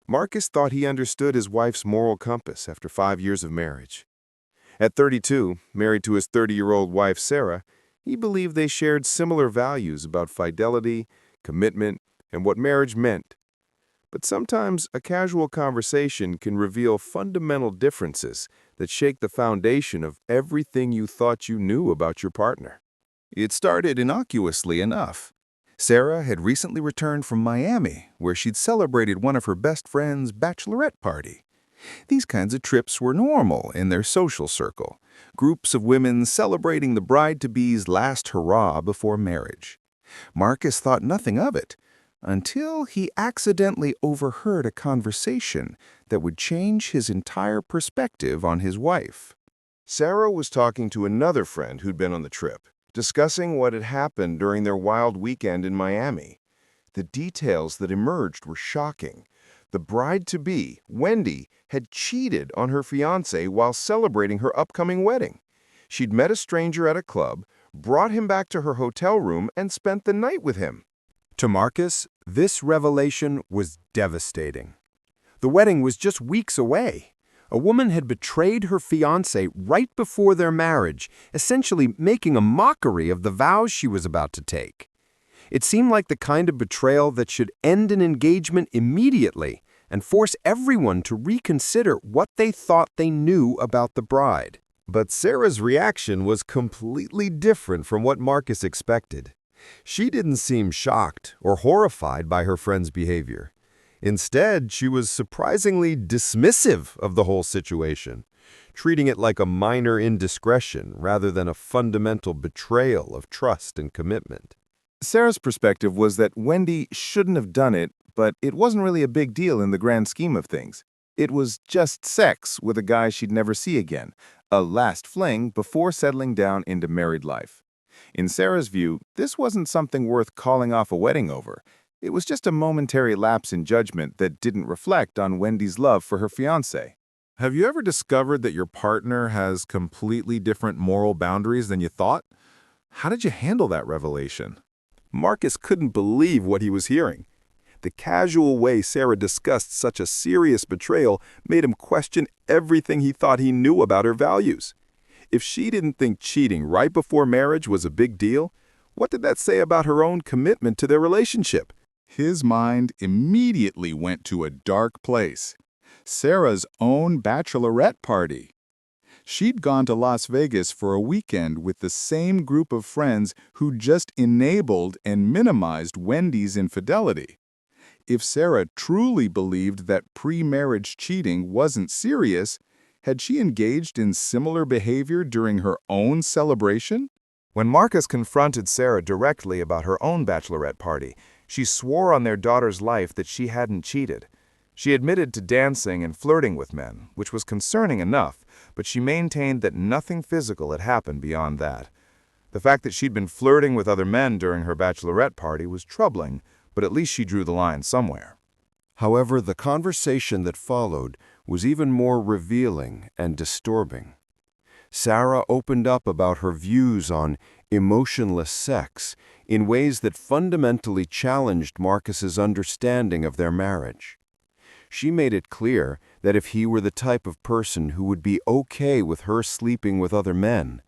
Marcus thought he understood his wife's moral compass after 5 years of marriage. At 32, married to his 30-year-old wife Sarah, he believed they shared similar values about fidelity, commitment, and what marriage meant. But sometimes a casual conversation can reveal fundamental differences that shake the foundation of everything you thought you knew about your partner. It started innocuously enough. Sarah had recently returned from Miami, where she'd celebrated one of her best friend's bachelorette party. These kinds of trips were normal in their social circle, groups of women celebrating the bride-to-be's last hurrah before marriage. Marcus thought nothing of it, until he accidentally overheard a conversation that would change his entire perspective on his wife. Sarah was talking to another friend who'd been on the trip, discussing what had happened during their wild weekend in Miami. The details that emerged were shocking. The bride-to-be, Wendy, had cheated on her fiancé while celebrating her upcoming wedding. She'd met a stranger at a club, brought him back to her hotel room, and spent the night with him. To Marcus, this revelation was devastating. The wedding was just weeks away. A woman had betrayed her fiancé right before their marriage, essentially making a mockery of the vows she was about to take. It seemed like the kind of betrayal that should end an engagement immediately and force everyone to reconsider what they thought they knew about the bride. But Sarah's reaction was completely different from what Marcus expected. She didn't seem shocked or horrified by her friend's behavior. Instead, she was surprisingly dismissive of the whole situation, treating it like a minor indiscretion rather than a fundamental betrayal of trust and commitment. Sarah's perspective was that Wendy shouldn't have done it, but it wasn't really a big deal in the grand scheme of things. It was just sex with a guy she'd never see again, a last fling before settling down into married life. In Sarah's view, this wasn't something worth calling off a wedding over. It was just a momentary lapse in judgment that didn't reflect on Wendy's love for her fiancé. Have you ever discovered that your partner has completely different moral boundaries than you thought? How did you handle that revelation? Marcus couldn't believe what he was hearing. The casual way Sarah discussed such a serious betrayal made him question everything he thought he knew about her values. If she didn't think cheating right before marriage was a big deal, what did that say about her own commitment to their relationship? His mind immediately went to a dark place. Sarah's own bachelorette party. She'd gone to Las Vegas for a weekend with the same group of friends who just enabled and minimized Wendy's infidelity. If Sarah truly believed that pre-marriage cheating wasn't serious, had she engaged in similar behavior during her own celebration? When Marcus confronted Sarah directly about her own bachelorette party, she swore on their daughter's life that she hadn't cheated. She admitted to dancing and flirting with men, which was concerning enough, but she maintained that nothing physical had happened beyond that. The fact that she'd been flirting with other men during her bachelorette party was troubling, but at least she drew the line somewhere. However, the conversation that followed was even more revealing and disturbing. Sarah opened up about her views on emotionless sex in ways that fundamentally challenged Marcus's understanding of their marriage. She made it clear that if he were the type of person who would be okay with her sleeping with other men,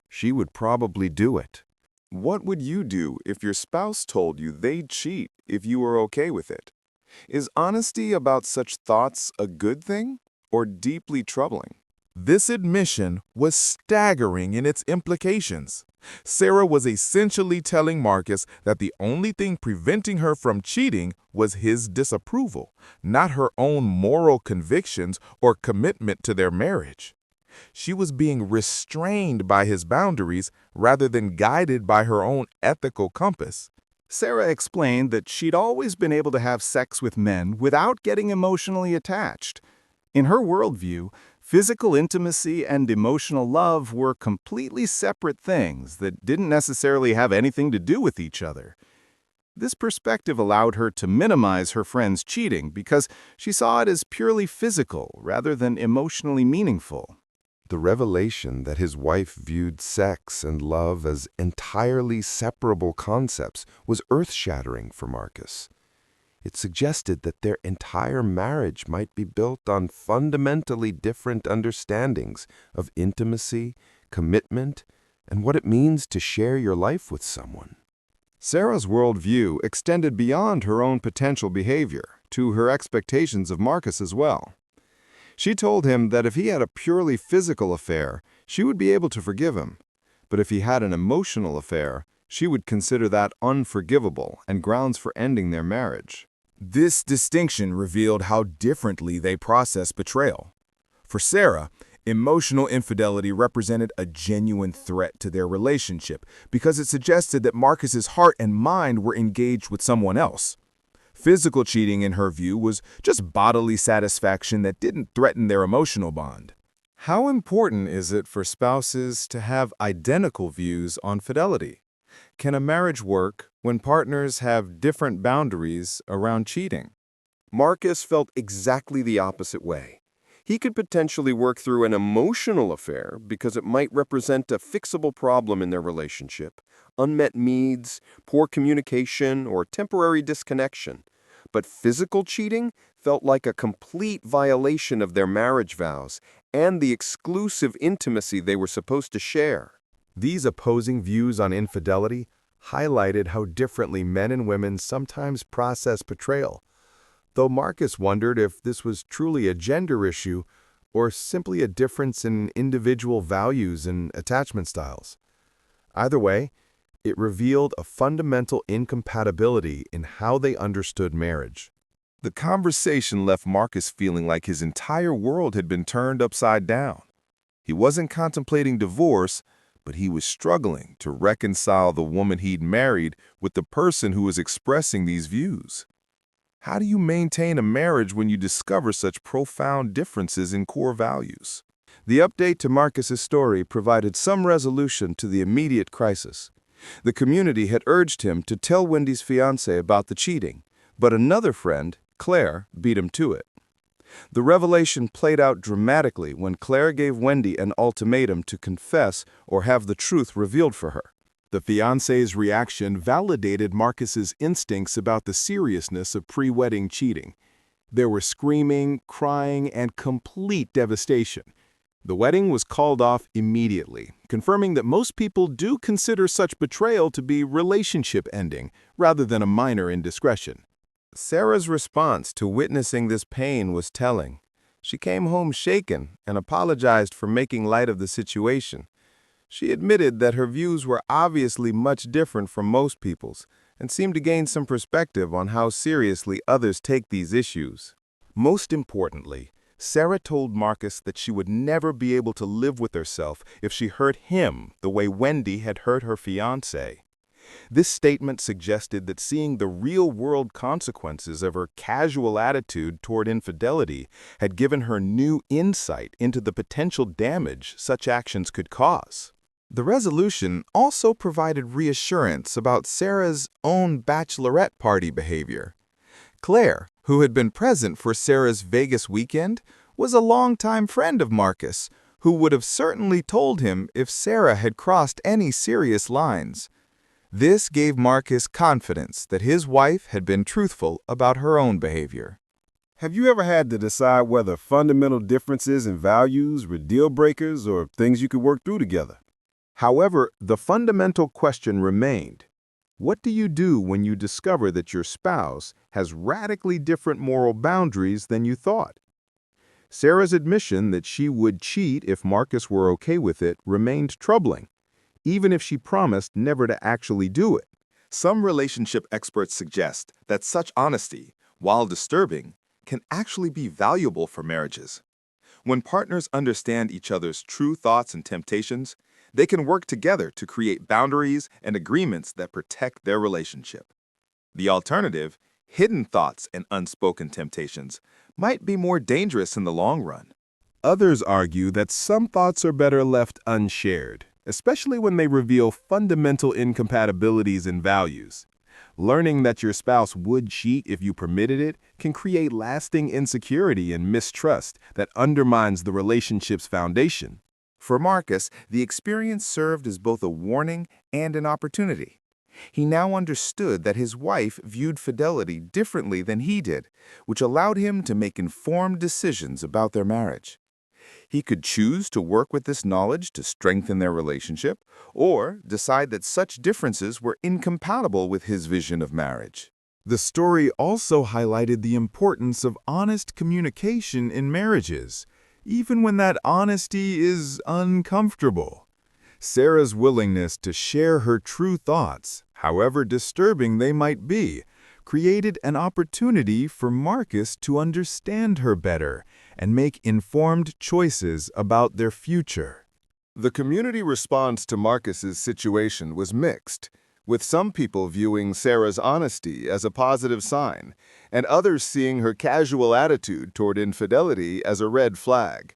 she would probably do it. What would you do if your spouse told you they'd cheat if you were okay with it? Is honesty about such thoughts a good thing or deeply troubling? This admission was staggering in its implications. Sarah was essentially telling Marcus that the only thing preventing her from cheating was his disapproval, not her own moral convictions or commitment to their marriage. She was being restrained by his boundaries rather than guided by her own ethical compass. Sarah explained that she'd always been able to have sex with men without getting emotionally attached. In her worldview, physical intimacy and emotional love were completely separate things that didn't necessarily have anything to do with each other. This perspective allowed her to minimize her friend's cheating because she saw it as purely physical rather than emotionally meaningful. The revelation that his wife viewed sex and love as entirely separable concepts was earth-shattering for Marcus. It suggested that their entire marriage might be built on fundamentally different understandings of intimacy, commitment, and what it means to share your life with someone. Sarah's worldview extended beyond her own potential behavior to her expectations of Marcus as well. She told him that if he had a purely physical affair, she would be able to forgive him. But if he had an emotional affair, she would consider that unforgivable and grounds for ending their marriage. This distinction revealed how differently they processed betrayal. For Sarah, emotional infidelity represented a genuine threat to their relationship because it suggested that Marcus's heart and mind were engaged with someone else. Physical cheating, in her view, was just bodily satisfaction that didn't threaten their emotional bond. How important is it for spouses to have identical views on fidelity? Can a marriage work when partners have different boundaries around cheating? Marcus felt exactly the opposite way. He could potentially work through an emotional affair because it might represent a fixable problem in their relationship, unmet needs, poor communication, or temporary disconnection. But physical cheating felt like a complete violation of their marriage vows and the exclusive intimacy they were supposed to share. These opposing views on infidelity highlighted how differently men and women sometimes process betrayal, though Marcus wondered if this was truly a gender issue or simply a difference in individual values and attachment styles. Either way, it revealed a fundamental incompatibility in how they understood marriage. The conversation left Marcus feeling like his entire world had been turned upside down. He wasn't contemplating divorce, but he was struggling to reconcile the woman he'd married with the person who was expressing these views. How do you maintain a marriage when you discover such profound differences in core values? The update to Marcus's story provided some resolution to the immediate crisis. The community had urged him to tell Wendy's fiancé about the cheating, but another friend, Claire, beat him to it. The revelation played out dramatically when Claire gave Wendy an ultimatum to confess or have the truth revealed for her. The fiancé's reaction validated Marcus's instincts about the seriousness of pre-wedding cheating. There were screaming, crying, and complete devastation. The wedding was called off immediately, confirming that most people do consider such betrayal to be relationship ending, rather than a minor indiscretion. Sarah's response to witnessing this pain was telling. She came home shaken and apologized for making light of the situation. She admitted that her views were obviously much different from most people's and seemed to gain some perspective on how seriously others take these issues. Most importantly, Sarah told Marcus that she would never be able to live with herself if she hurt him the way Wendy had hurt her fiancé. This statement suggested that seeing the real-world consequences of her casual attitude toward infidelity had given her new insight into the potential damage such actions could cause. The resolution also provided reassurance about Sarah's own bachelorette party behavior. Claire, who had been present for Sarah's Vegas weekend, was a longtime friend of Marcus, who would have certainly told him if Sarah had crossed any serious lines. This gave Marcus confidence that his wife had been truthful about her own behavior. Have you ever had to decide whether fundamental differences in values were deal breakers or things you could work through together? However, the fundamental question remained. What do you do when you discover that your spouse has radically different moral boundaries than you thought? Sarah's admission that she would cheat if Marcus were okay with it remained troubling, even if she promised never to actually do it. Some relationship experts suggest that such honesty, while disturbing, can actually be valuable for marriages. When partners understand each other's true thoughts and temptations, they can work together to create boundaries and agreements that protect their relationship. The alternative, hidden thoughts and unspoken temptations, might be more dangerous in the long run. Others argue that some thoughts are better left unshared, especially when they reveal fundamental incompatibilities in values. Learning that your spouse would cheat if you permitted it can create lasting insecurity and mistrust that undermines the relationship's foundation. For Marcus, the experience served as both a warning and an opportunity. He now understood that his wife viewed fidelity differently than he did, which allowed him to make informed decisions about their marriage. He could choose to work with this knowledge to strengthen their relationship, or decide that such differences were incompatible with his vision of marriage. The story also highlighted the importance of honest communication in marriages, even when that honesty is uncomfortable. Sarah's willingness to share her true thoughts, however disturbing they might be, created an opportunity for Marcus to understand her better and make informed choices about their future. The community response to Marcus's situation was mixed, with some people viewing Sarah's honesty as a positive sign, and others seeing her casual attitude toward infidelity as a red flag.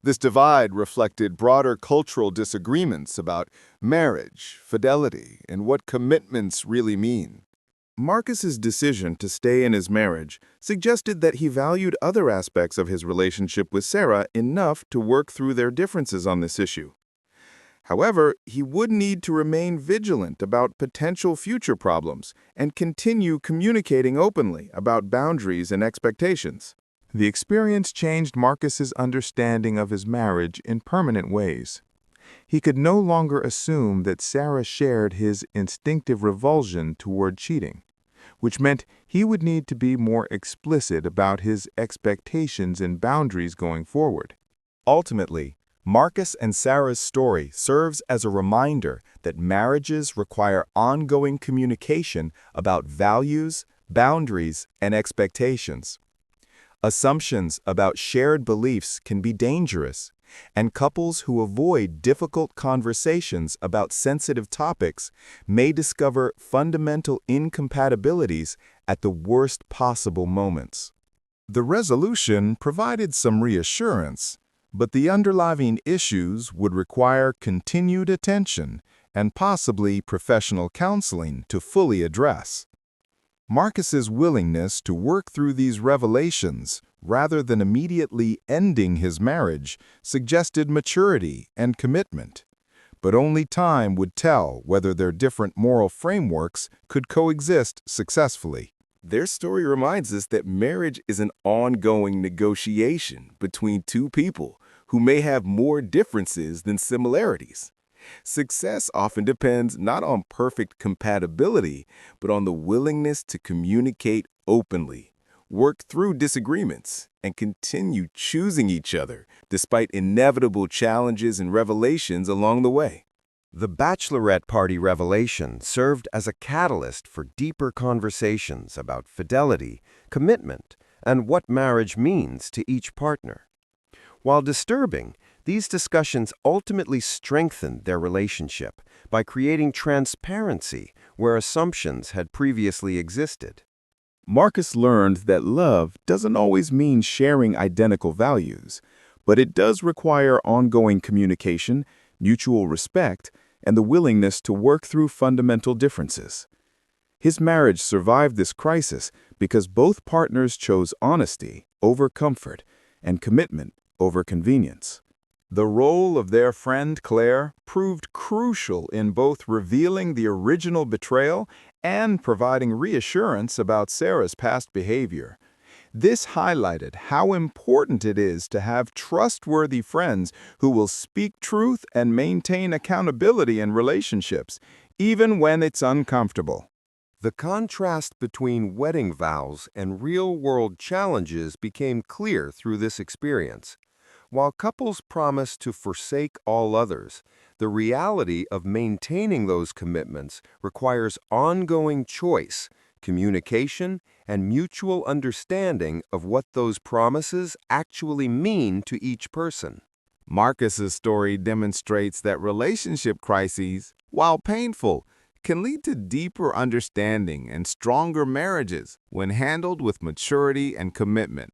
This divide reflected broader cultural disagreements about marriage, fidelity, and what commitments really mean. Marcus's decision to stay in his marriage suggested that he valued other aspects of his relationship with Sarah enough to work through their differences on this issue. However, he would need to remain vigilant about potential future problems and continue communicating openly about boundaries and expectations. The experience changed Marcus's understanding of his marriage in permanent ways. He could no longer assume that Sarah shared his instinctive revulsion toward cheating, which meant he would need to be more explicit about his expectations and boundaries going forward. Ultimately, Marcus and Sarah's story serves as a reminder that marriages require ongoing communication about values, boundaries, and expectations. Assumptions about shared beliefs can be dangerous, and couples who avoid difficult conversations about sensitive topics may discover fundamental incompatibilities at the worst possible moments. The resolution provided some reassurance, but the underlying issues would require continued attention and possibly professional counseling to fully address. Marcus's willingness to work through these revelations rather than immediately ending his marriage suggested maturity and commitment. But only time would tell whether their different moral frameworks could coexist successfully. Their story reminds us that marriage is an ongoing negotiation between two people who may have more differences than similarities. Success often depends not on perfect compatibility, but on the willingness to communicate openly, work through disagreements, and continue choosing each other despite inevitable challenges and revelations along the way. The bachelorette party revelation served as a catalyst for deeper conversations about fidelity, commitment, and what marriage means to each partner. While disturbing, these discussions ultimately strengthened their relationship by creating transparency where assumptions had previously existed. Marcus learned that love doesn't always mean sharing identical values, but it does require ongoing communication, mutual respect, and the willingness to work through fundamental differences. His marriage survived this crisis because both partners chose honesty over comfort and commitment over convenience. The role of their friend Claire proved crucial in both revealing the original betrayal and providing reassurance about Sarah's past behavior. This highlighted how important it is to have trustworthy friends who will speak truth and maintain accountability in relationships, even when it's uncomfortable. The contrast between wedding vows and real-world challenges became clear through this experience. While couples promise to forsake all others, the reality of maintaining those commitments requires ongoing choice, communication, and mutual understanding of what those promises actually mean to each person. Marcus's story demonstrates that relationship crises, while painful, can lead to deeper understanding and stronger marriages when handled with maturity and commitment.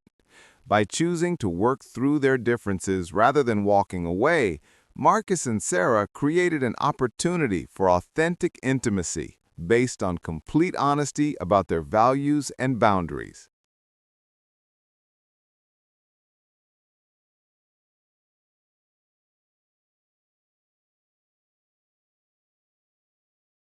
By choosing to work through their differences rather than walking away, Marcus and Sarah created an opportunity for authentic intimacy based on complete honesty about their values and boundaries.